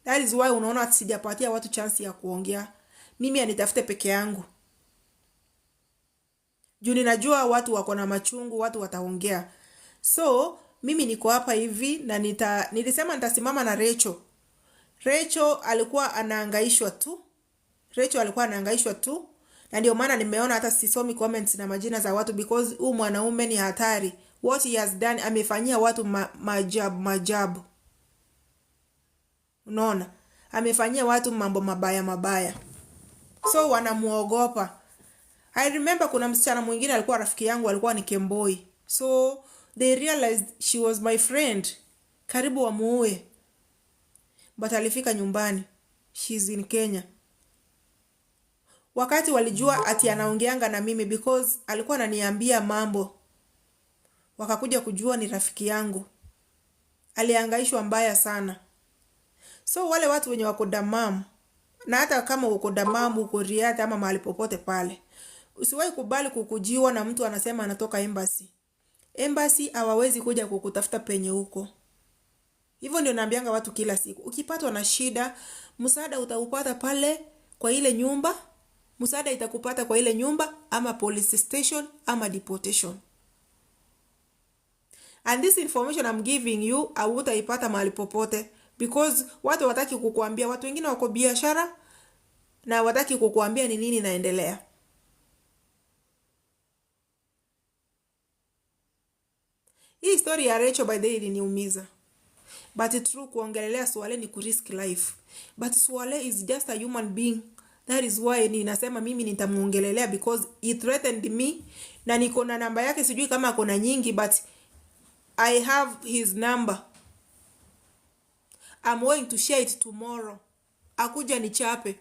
S1: That is why unaona sijapatia watu chance ya kuongea. Mimi anitafute peke yangu. Juu ninajua watu wako na machungu, watu wataongea. So, mimi niko hapa hivi na nilisema nitasimama na Rachel. Rachel alikuwa anahangaishwa tu. Na ndio maana nimeona hata sisomi comments na majina za watu because huyu mwanaume ni hatari. What he has done, amefanyia watu majabu. Unaona? Amefanyia watu mambo mabaya. So wanamuogopa. I remember kuna msichana mwingine alikuwa rafiki yangu, alikuwa ni Kemboi. So they realized she was my friend. Karibu wamuue. But alifika nyumbani. She's in Kenya. Wakati walijua ati anaongeanga na mimi because alikuwa ananiambia mambo. Wakakuja kujua ni rafiki yangu. Alihangaishwa mbaya sana. So wale watu wenye wako Damam, na hata kama uko Damam, uko Riyadh ama mahali popote pale, usiwahi kubali kukujiwa na mtu anasema anatoka embassy. Embassy hawawezi kuja kukutafuta penye huko. Hivyo ndio naambianga watu kila siku. Ukipatwa na shida, msaada utaupata pale kwa ile nyumba. Msaada itakupata kwa ile nyumba ama police station ama deportation. And this information I'm giving you, hautaipata mahali popote because watu wataki kukuambia. Watu wengine wako biashara na wataki kukuambia ni nini naendelea. Hii story ya Rachel by the way iliniumiza. But true, kuongelelea Swale ni kurisk life. But Swale is just a human being. That is why ninasema mimi nitamuongelelea because he threatened me. Na niko na namba yake, sijui kama kuna nyingi, but I have his number. I'm going to share it tomorrow. Akuja nichape.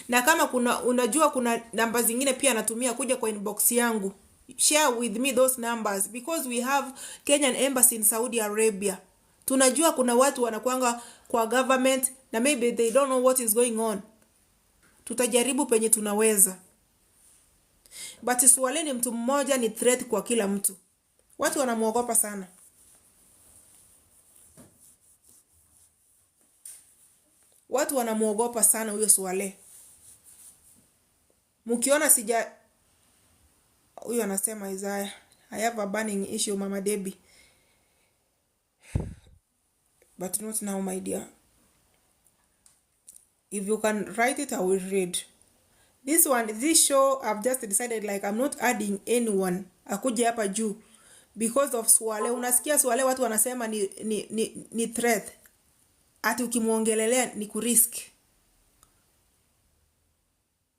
S1: Na kama unajua kuna namba zingine pia anatumia kuja kwa inbox yangu, share with me those numbers because we have Kenyan embassy in Saudi Arabia. Tunajua kuna watu wanakuanga kwa government na maybe they don't know what is going on. Tutajaribu penye tunaweza. But Swale ni mtu mmoja, ni threat kwa kila mtu. Watu wanamuogopa sana. Watu wanamuogopa sana huyo Swale. Mkiona huyo anasema Isaiah, I have a burning issue Mama Debbie. But not now my dear. If you can write it, I will read. This show I've just decided like I'm not adding anyone akuje hapa juu because of Swale. Unasikia Swale watu wanasema ni threat. Ati ukimuongelelea ni kurisk.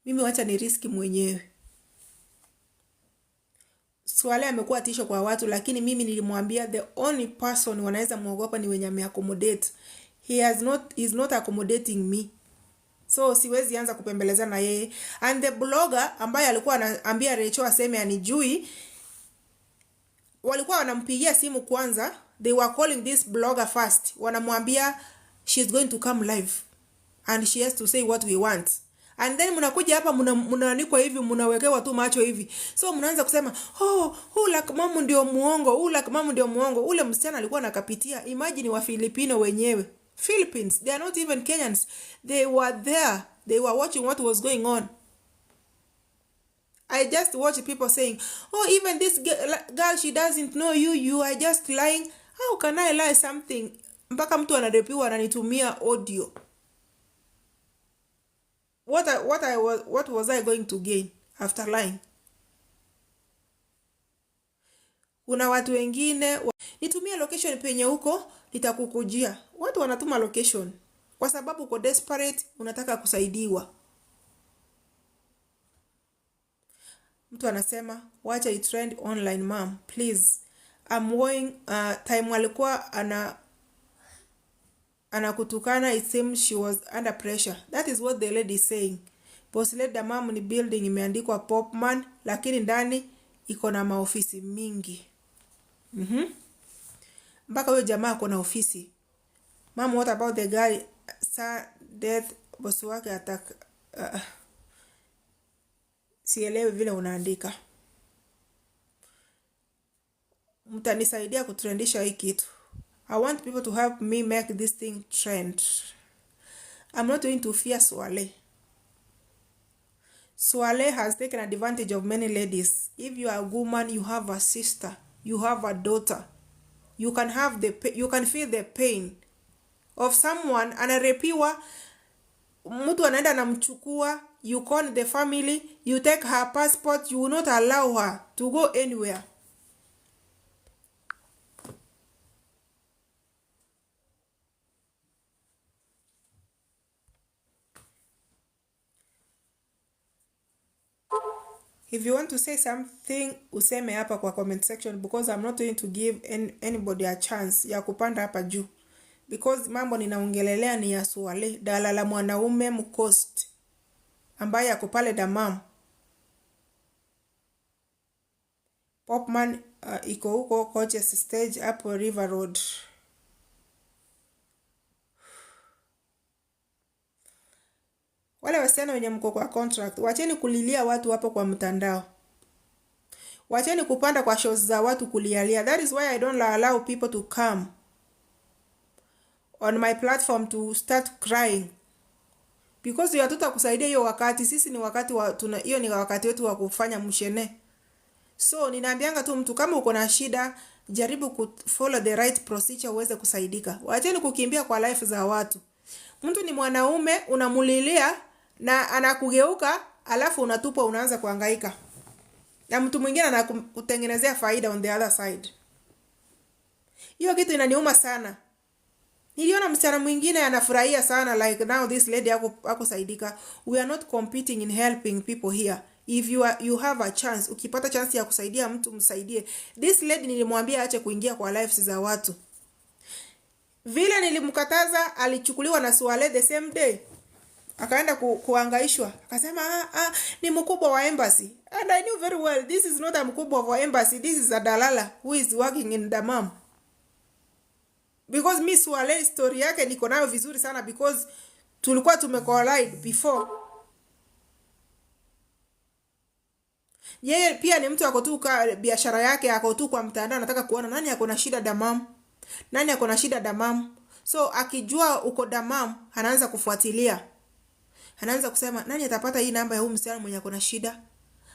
S1: Mimi wacha ni riski mwenyewe. Swale amekuwa tisho kwa watu, lakini mimi nilimwambia the only person wanaweza muogopa ni wenye ameaccommodate. He's not accommodating me. So siwezi anza kupembeleza na yeye. And the blogger ambaye alikuwa anaambia Rachel aseme anijui, walikuwa wanampigia simu kwanza. They were calling this blogger first. Wanamwambia she's going to come live and she has to say what we want. And then mnakuja hapa mnanikwa hivi, mnawekewa tu macho hivi. So mnaanza kusema, like mamu ndio muongo, like mamu ndio muongo. Ule msichana alikuwa anakapitia. Imagine wa Filipino wenyewe. Philippines, they are not even Kenyans. They were there. They were watching what was going on. I just watch people saying, even this girl, she doesn't know you. You are just lying. How can I lie something? Mpaka mtu anarepiwa ananitumia audio. What was I going to gain after lying? Kuna watu wengine nitumie location penye huko nitakukujia. Watu wanatuma location kwa sababu uko desperate, unataka kusaidiwa. Mtu anasema wacha it trend online mom please. I'm going time alikuwa anakutukana, it seems she was under pressure. That is what the lady is saying. Boss lady mom ni building imeandikwa Popman lakini ndani iko na maofisi mingi. Mpaka huyo jamaa ako na ofisi. Mom, what about the guy death boss wake attack? Sielewi vile unaandika. Mtanisaidia kutrendisha hii kitu. I want people to help me make this thing trend. I'm not going to fear Swale. Swale has taken advantage of many ladies. If you are a woman, you have a sister, you have a daughter. You can feel the pain of someone anarepiwa, mtu anaenda anamchukua, you call the family, you take her passport, you will not allow her to go anywhere. If you want to say something, useme hapa kwa comment section because I'm not going to give anybody a chance ya kupanda hapa juu. Because mambo ninaongelelea ni ya Swale, dalala mwanaume mkost ambaye ako pale Damam. Popman iko huko coaches stage hapo River Road. Wale wasichana wenye mko kwa contract, wacheni kulilia watu hapo kwa mtandao. Wacheni kupanda kwa shows za watu kulialia. That is why I don't allow people to come on my platform to start crying. Because hatuta kusaidia hiyo wakati. Sisi ni wakati hiyo ni wakati wetu wa kufanya mshene. So ninaambianga tu mtu kama uko na shida, jaribu kufollow the right procedure uweze kusaidika. Wacheni kukimbia kwa life za watu. Mtu ni mwanaume unamulilia na anakugeuka, alafu unatupa, unaanza kuhangaika na mtu mwingine anakutengenezea faida on the other side. Hiyo kitu inaniuma sana. Niliona msichana mwingine anafurahia sana, like now this lady ako saidika. We are not competing in helping people here. If you have a chance, ukipata chance ya kusaidia mtu, msaidie. This lady nilimwambia aache kuingia kwa lives za watu. Vile nilimkataza, alichukuliwa na Swale the same day. Akaenda kuangaishwa. Akasema ni mkubwa wa embassy. And I knew very well this is not a mkubwa wa embassy. This is a dalala who is working in Dammam. Because mi Swale story yake niko nayo vizuri sana, because tulikuwa tumecollide before. Yeye pia ni mtu ako tu kwa biashara yake, ako tu kwa mtandao, anataka kuona nani ako na shida Dammam. Nani ako na shida Dammam. So akijua uko Dammam, anaanza kufuatilia. Anaanza kusema nani atapata hii namba ya huyu msichana mwenye ako na shida.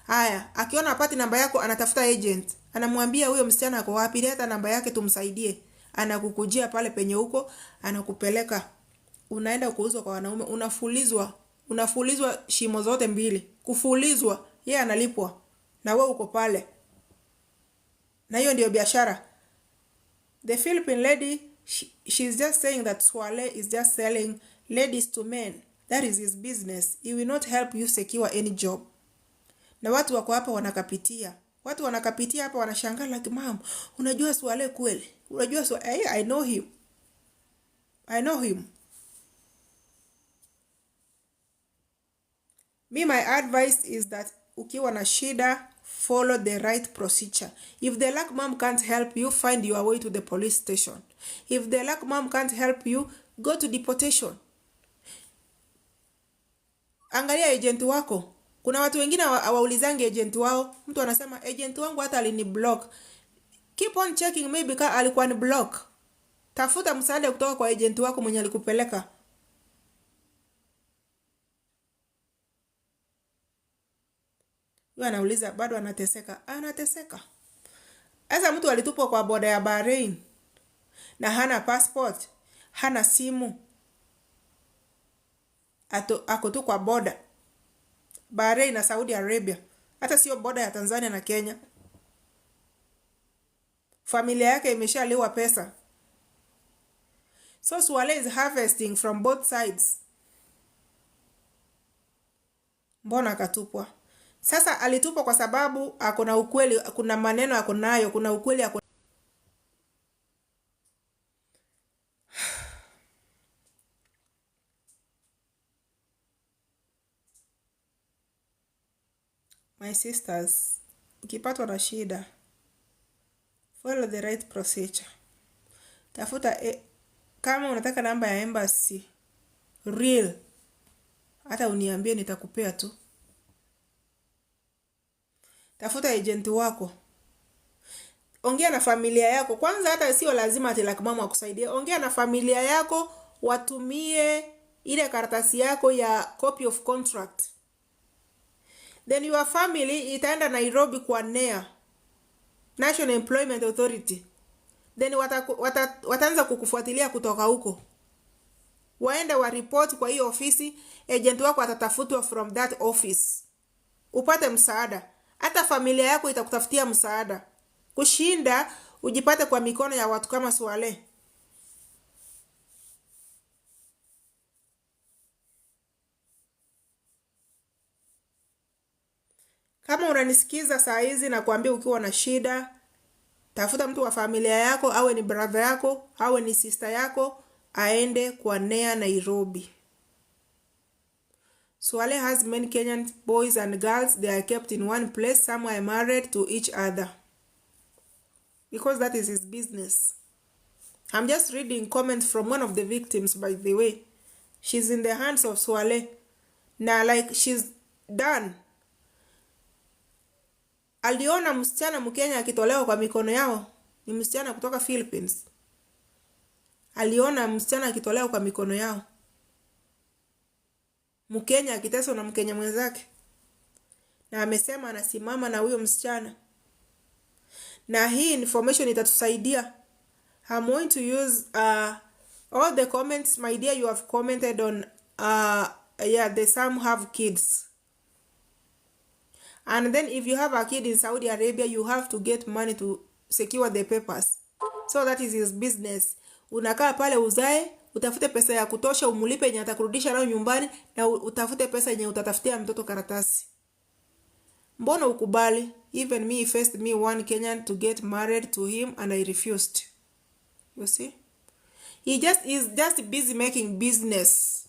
S1: Haya, akiona apati namba yako, anatafuta agent. Anamwambia huyo msichana ako wapi, leta namba yake tumsaidie. Anakukujia pale penye huko, anakupeleka. Unaenda kuuzwa kwa wanaume, unafulizwa shimo zote mbili. Kufulizwa, yeye analipwa na wewe uko pale. Na hiyo ndio biashara. The Philippine lady, she's just saying that Swale is just selling ladies to men. That is his business. He will not help you secure any job. Na watu wako hapa wanakapitia. Watu wanakapitia hapa wanashangaa like, mom, unajua Swale kweli? Unajua Swale? I know him. I know him. Me, my advice is that ukiwa na shida, follow the right procedure. If the Lack mom can't help you, find your way to the police station. If the Lack mom can't help you, go to deportation. Angalia agent wako. Kuna watu wengine hawaulizangi agent wao. Mtu anasema agent wangu hata alini block. Keep on checking, maybe alikuwa ni block. Tafuta msaada kutoka kwa agent wako mwenye alikupeleka. Yeye anauliza bado anateseka. Anateseka. Asa mtu alitupwa kwa boda ya Bahrain na hana passport, hana simu. Ako tu kwa boda Bahrain na Saudi Arabia. Hata sio boda ya Tanzania na Kenya. Familia yake imeshaliwa pesa. So Swale is harvesting from both sides. Mbona akatupwa? Sasa alitupwa kwa sababu akona ukweli, kuna maneno akonayo, kuna ukweli akona. My sisters, ukipatwa na shida, follow the right procedure. Tafuta kama unataka namba ya embassy real, hata uniambie nitakupea tu. Tafuta agent wako. Ongea na familia yako. Kwanza hata sio lazima ati Lack mom akusaidie. Ongea na familia yako, watumie ile karatasi yako ya copy of contract. Then your family itaenda Nairobi kwa NEA, National Employment Authority. Then wataanza kukufuatilia kutoka huko. Waende wa report kwa hiyo ofisi, agent wako atatafutwa from that office. Upate msaada. Hata familia yako itakutafutia msaada. Kushinda ujipate kwa mikono ya watu kama Swale. Kama unanisikiza saa hizi na kuambia ukiwa na shida, tafuta mtu wa familia yako, awe ni brother yako, awe ni sister yako, aende kwa NEA Nairobi. Swale has many Kenyan boys and girls. They are kept in one place. Some are married to each other. Because that is his business. I'm just reading comments from one of the victims, by the way. She's in the hands of Swale. Na like she's done. Aliona msichana Mkenya akitolewa kwa mikono yao. Ni msichana kutoka Philippines. Aliona msichana akitolewa kwa mikono yao. Mkenya akiteswa na Mkenya mwenzake. Na amesema anasimama na huyo msichana. Na hii information itatusaidia. I'm going to use all the comments, my dear, you have commented on they some have kids. And then if you have a kid in Saudi Arabia, you have to get money to secure the papers. So that is his business. Unakaa pale uzae, utafute pesa ya kutosha, umulipe yenye atakurudisha nayo nyumbani, na utafute pesa yenye utatafutia mtoto karatasi. Mbona ukubali? Even me first me one Kenyan to get married to him and I refused. You see? He is just busy making business.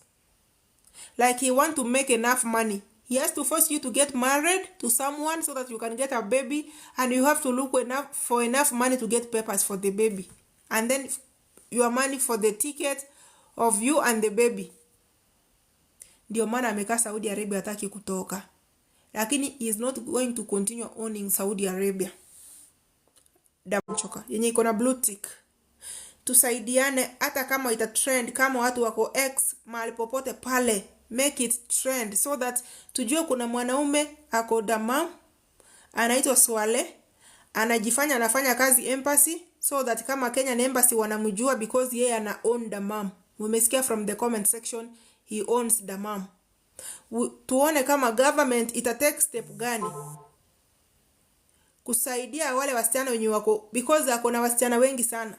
S1: Like he want to make enough money. He has to force you to get married to someone so that you can get a baby, and you have to look for enough money to get papers for the baby. And then your money for the ticket of you and the baby. Ndio maana amekaa Saudi Arabia hataki kutoka. Lakini he is not going to continue owning Saudi Arabia. Choka yenye iko na blue tick. Tusaidiane hata kama ita trend, kama watu wako X mahali popote pale, make it trend so that tujue kuna mwanaume ako Dammam anaitwa Swale, anajifanya anafanya kazi embassy, so that kama Kenya na embassy wanamjua because yeye ana own Dammam. Umesikia from the comment section, he owns Dammam. Tuone kama government ita take step gani kusaidia wale wasichana wenye wako, because ako na wasichana wengi sana.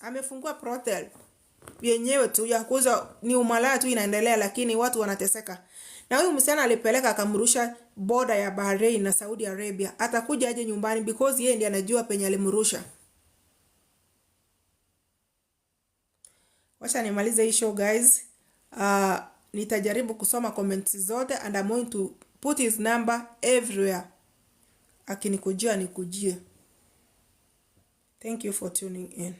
S1: Amefungua brothel yenyewe tu ya kuuza, ni umalaya tu inaendelea, lakini watu wanateseka. Na huyu msichana alipeleka akamrusha border ya Bahrain na Saudi Arabia. Atakuja aje nyumbani because yeye ndiye anajua penye alimrusha. Wacha nimalize hii show guys. Nitajaribu kusoma comments zote and I'm going to put his number everywhere. Akinikujia nikujie. Thank you for tuning in.